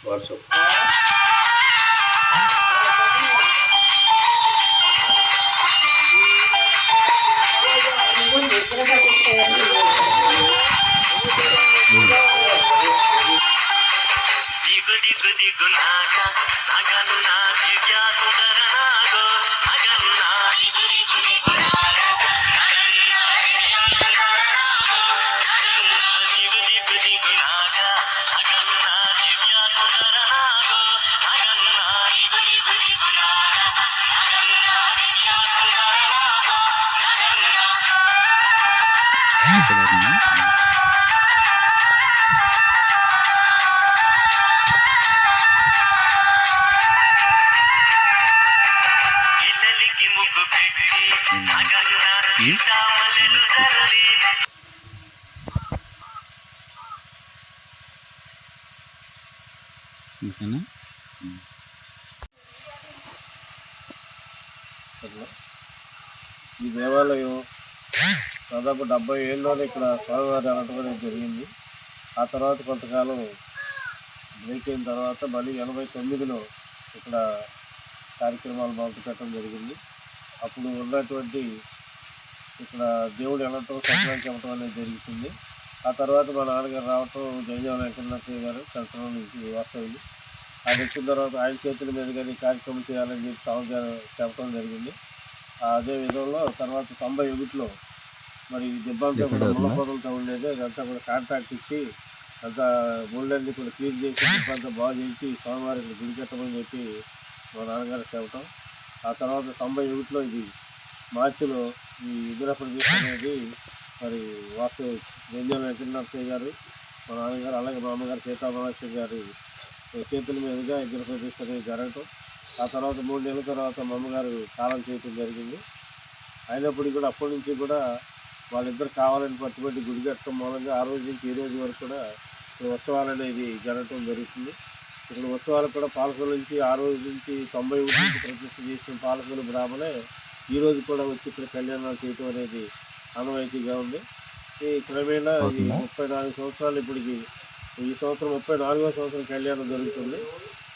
WhatsApp దిగు దిగు దిగు నాగ నగన్న దివ్య సుందర నాగో నగన్న దిగు దిగు దిగు నాగ నగన్న దివ్య సుందర నాగో నగన్న దిగు దిగు దిగు నాగ నగన్న దివ్య సుందర నాగో నగన్న దిగు దిగు దిగు నాగ నగన్న దివ్య సుందర నాగో నగన్న ఇల్లలికి ముగ్గు పెట్టి నగన్న చింతామల్లెలు తల్లి ఇంకేనా ఈ దేవాలయం దాదాపు 70 ఏళ్ళలోనే ఇక్కడ స్వామివారి అనటం అనేది జరిగింది. ఆ తర్వాత కొంతకాలం బ్రేక్ అయిన తర్వాత మళ్ళీ 89లో ఇక్కడ కార్యక్రమాలు మొదలుపెట్టడం జరిగింది. అప్పుడు ఉన్నటువంటి ఇక్కడ దేవుడు వెళ్ళటం సంక్రాంతి చెప్పడం అనేది జరుగుతుంది. ఆ తర్వాత మా నాన్నగారు రావటం జయజాల వెంకటనరసింహ గారు సంవత్సరం నుంచి వాస్తవ్యులు. ఆయన వచ్చిన తర్వాత ఆయన చేతుల మీద కానీ కార్యక్రమం చేయాలని చెప్పి స్వామి గారు చెప్పడం జరిగింది. అదే విధంలో తర్వాత 91లో మరి దిబ్బంతా కూడా ముళ్ళపొదలతో ఉండేది. అదంతా కూడా కాంట్రాక్ట్ ఇచ్చి అంతా ముళ్ళన్నీ కూడా క్లీన్ చేసి దిబ్బంతా బాగు చేసి స్వామివారికి గుడి కట్టమని చెప్పి మా నాన్నగారు చెప్పటం. ఆ తర్వాత 91లో ఇది మార్చిలో ఈ విగ్రహ ప్రతిష్ఠ అనేది మరి వాస్తు జంజాల వెంకటనరసింహ గారు మా నాన్నగారు అలాగే మా అమ్మగారు సీతామహాలక్ష్మి గారి చేతుల మీదుగా విగ్రహ ప్రతిష్ఠ అనేది జరగటం. ఆ తర్వాత 3 నెలల తర్వాత మా అమ్మగారు కాలం చేయటం జరిగింది. అయినప్పటికీ కూడా అప్పటి నుంచి కూడా వాళ్ళిద్దరు కావాలని పట్టుబట్టి గుడి కట్టడం మూలంగా ఆ రోజు నుంచి ఈ రోజు వరకు కూడా ఇక్కడ ఉత్సవాలు అనేది జరగటం జరుగుతుంది. ఇక్కడ ఉత్సవాలు కూడా పాలకుల నుంచి ఆ రోజు నుంచి 91 నుంచి ప్రతిష్ఠ చేసిన పాలకులు బ్రాహ్మణే ఈ రోజు కూడా వచ్చి ఇక్కడ కళ్యాణాలు చేయటం అనేది ఆనవాయితీగా ఉంది. ఈ క్రమేణా ఈ 34 సంవత్సరాలు ఇప్పటికి ఈ సంవత్సరం 34వ సంవత్సరం కళ్యాణం జరుగుతుంది.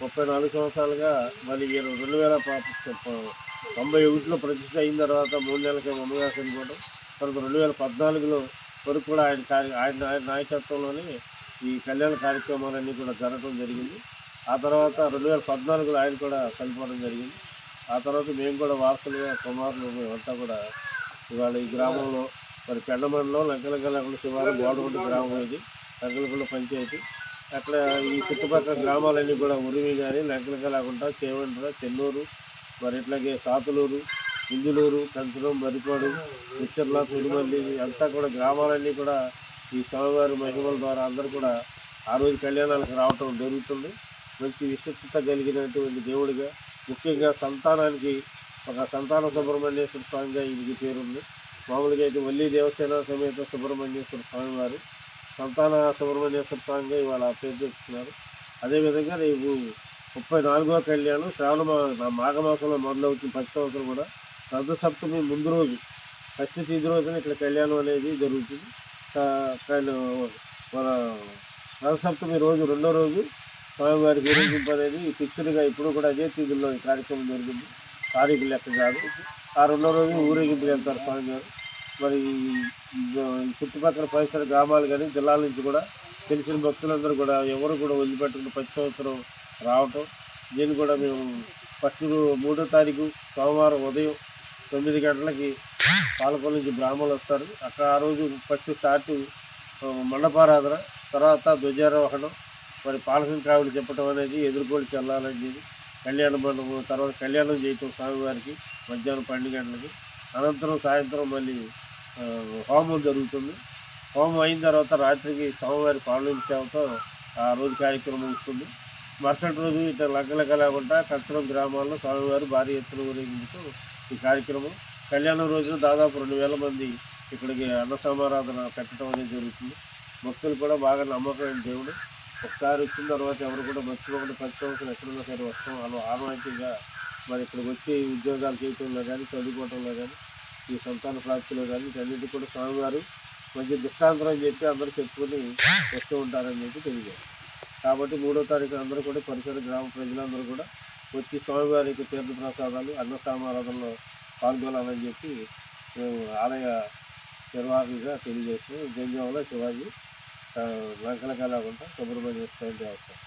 34 సంవత్సరాలుగా మళ్ళీ 2091లో ప్రతిష్ఠ అయిన తర్వాత 3 నెలలకే అమ్మగారు చనిపోవడం. తర్వాత 2014లో వరకు కూడా ఆయన నాయకత్వంలోనే ఈ కళ్యాణ కార్యక్రమాలన్నీ కూడా జరగడం జరిగింది. ఆ తర్వాత 2014లో ఆయన కూడా చనిపోవడం జరిగింది. ఆ తర్వాత మేము కూడా వారసులుగా కుమారులు అంతా కూడా ఇవాళ ఈ గ్రామంలో మరి పెండమండలో లంకలగల శివారు బోడగుంట గ్రామం ఇది లంకలగల పంచాయతీ. అక్కడ ఈ చుట్టుపక్కల గ్రామాలన్నీ కూడా ఉరిమి కానీ లంకలగలగుంట చేవండ్ర చెన్నూరు మరి ఇట్లాగే సాతులూరు ఇందులూరు కంచడం మరిపాడు నిచ్చర్ల పెనుమల్లి అంతా కూడా గ్రామాలన్నీ కూడా ఈ స్వామివారి మహిమల ద్వారా అందరూ కూడా ఆ రోజు కళ్యాణాలకు రావటం జరుగుతుంది. మంచి విశిష్టత కలిగినటువంటి దేవుడిగా ముఖ్యంగా సంతానానికి ఒక సంతాన సుబ్రహ్మణ్యేశ్వర స్వామిగా ఇది పేరుంది. మామూలుగా అయితే వల్లి దేవసేన సమేత సుబ్రహ్మణ్యేశ్వర స్వామి వారు సంతాన సుబ్రహ్మణ్యేశ్వర స్వామిగా ఇవాళ పేరు తెచ్చుకున్నారు. అదేవిధంగా రేపు 34వ కళ్యాణం మాఘమాసంలో మొదలవుతుంది. ప్రతి సంవత్సరం కూడా రథసప్తమి ముందు రోజు ఫస్ట్ తిథి రోజున ఇక్కడ కళ్యాణం అనేది జరుగుతుంది. మన రథసప్తమి రోజు రెండో రోజు స్వామివారికి ఊరేగింపు అనేది ఫిక్స్డ్గా ఇప్పుడు కూడా అదే తిథుల్లో ఈ కార్యక్రమం జరిగింది. తారీఖు లెక్క కాదు. ఆ రెండో రోజు ఊరేగింపు వెళ్తారు స్వామివారు. మరి చుట్టుపక్కల పరిసర గ్రామాలు కానీ జిల్లాల నుంచి కూడా తెలిసిన భక్తులందరూ కూడా ఎవరు కూడా వదిలిపెట్టుకుని ప్రతి సంవత్సరం రావటం. దీన్ని కూడా మేము ఫస్ట్ 3వ తారీఖు సోమవారం ఉదయం 9 గంటలకి పాలకొల నుంచి బ్రాహ్మణులు వస్తారు. అక్కడ ఆ రోజు ఫస్ట్ స్టార్ట్ మండపారాధన, తర్వాత ధ్వజారోహణం, మరి పాలకం కావిడి చెప్పటం అనేది ఎదుర్కోలు చల్లాలని చెప్పి కళ్యాణ మండపం, తర్వాత కళ్యాణం చేయటం స్వామివారికి మధ్యాహ్నం 12 గంటలకి. అనంతరం సాయంత్రం మళ్ళీ హోమం జరుగుతుంది. హోమం అయిన తర్వాత రాత్రికి స్వామివారి పాలన సేవతో ఆ రోజు కార్యక్రమం ఇస్తుంది. మరుసటి రోజు ఇట్లా లగ్గలక లేకుండా కచ్చరం గ్రామాల్లో స్వామివారు భారీ ఎత్తున ఊరేగింపుతో ఈ కార్యక్రమం. కళ్యాణం రోజున దాదాపు 2000 మంది ఇక్కడికి అన్న సమారాధన పెట్టడం అనేది జరుగుతుంది. భక్తులు కూడా బాగా నమ్మకమైన దేవుడు. ఒకసారి వచ్చిన తర్వాత ఎవరు కూడా మర్చిపోకుండా ప్రతి సంవత్సరం ఎక్కడున్నా సరే వస్తాం. ఆనవాయితీగా మరి ఇక్కడికి వచ్చి ఉద్యోగాలు చేయటంలో కానీ చదువుకోవటంలో కానీ ఈ సంతాన ప్రాప్తిలో కానీ వీటన్నిటి కూడా స్వామివారు మంచి దృష్టాంతరం అని చెప్పి అందరూ చెప్పుకొని వస్తూ ఉంటారని చెప్పి తెలియజేస్తారు. కాబట్టి 3వ తారీఖు అందరూ కూడా పరిసర గ్రామ ప్రజలందరూ కూడా వచ్చి స్వామివారికి తీర్థ ప్రసాదాలు అన్న సమారాధనలో పాల్గొనాలని చెప్పి మేము ఆలయ నిర్వాహకులుగా తెలియజేస్తున్నాం. జంజామల శివాజీ లంకల కళాకుంట సుబ్రహ్మణ్య స్వామి దేవస్థానం.